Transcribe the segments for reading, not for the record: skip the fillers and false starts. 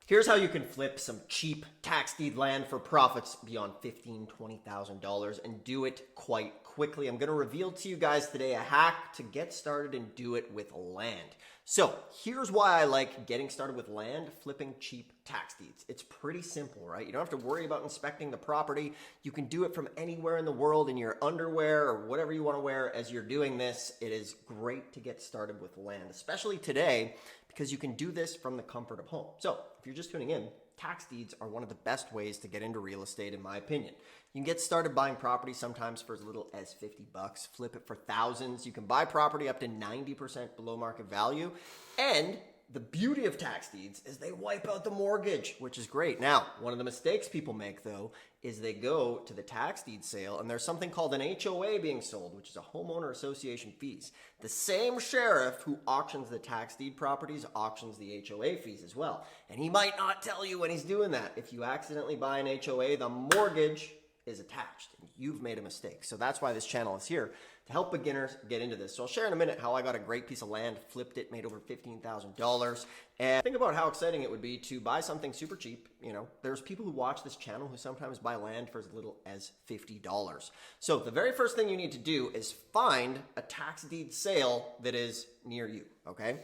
Here's how you can flip some cheap tax deed land for profits beyond $15,000, $20,000 and do it quite quickly. I'm going to reveal to you guys today a hack to get started and do it with land. So here's why I like getting started with land, flipping cheap tax deeds. It's pretty simple, right? You don't have to worry about inspecting the property. You can do it from anywhere in the world in your underwear or whatever you want to wear as you're doing this. It is great to get started with land, especially today, because you can do this from the comfort of home. So if you're just tuning in, tax deeds are one of the best ways to get into real estate, in my opinion. You can get started buying property sometimes for as little as 50 bucks, flip it for thousands. You can buy property up to 90% below market value. And the beauty of tax deeds is they wipe out the mortgage, which is great. Now, one of the mistakes people make, though, is they go to the tax deed sale and there's something called an HOA being sold, which is a homeowner association fees. The same sheriff who auctions the tax deed properties auctions the HOA fees as well. And he might not tell you when he's doing that. If you accidentally buy an HOA, the mortgage is attached and you've made a mistake. So that's why this channel is here, to help beginners get into this. So I'll share in a minute how I got a great piece of land, flipped it, made over $15,000. And think about how exciting it would be to buy something super cheap. You know, there's people who watch this channel who sometimes buy land for as little as $50. So the very first thing you need to do is find a tax deed sale that is near you, okay?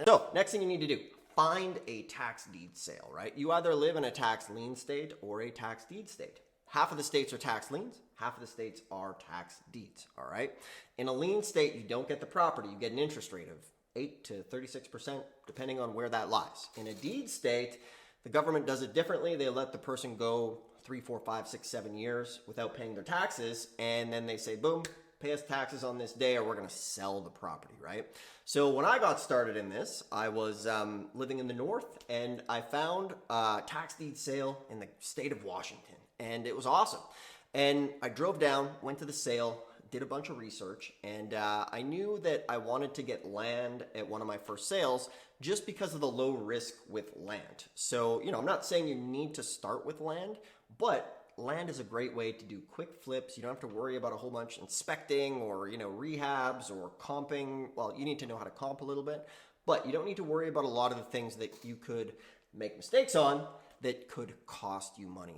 So next thing you need to do, find a tax deed sale, right? You either live in a tax lien state or a tax deed state. Half of the states are tax liens, half of the states are tax deeds, all right? In a lien state, you don't get the property, you get an interest rate of 8 to 36%, depending on where that lies. In a deed state, the government does it differently. They let the person go 3, 4, 5, 6, 7 years without paying their taxes, and then they say, boom, pay us taxes on this day or we're gonna sell the property, right? So when I got started in this, I was living in the north and I found a tax deed sale in the state of Washington. And it was awesome. And I drove down, went to the sale, did a bunch of research, and I knew that I wanted to get land at one of my first sales just because of the low risk with land. So, you know, I'm not saying you need to start with land, but land is a great way to do quick flips. You don't have to worry about a whole bunch inspecting or, you know, rehabs or comping. Well, you need to know how to comp a little bit, but you don't need to worry about a lot of the things that you could make mistakes on that could cost you money.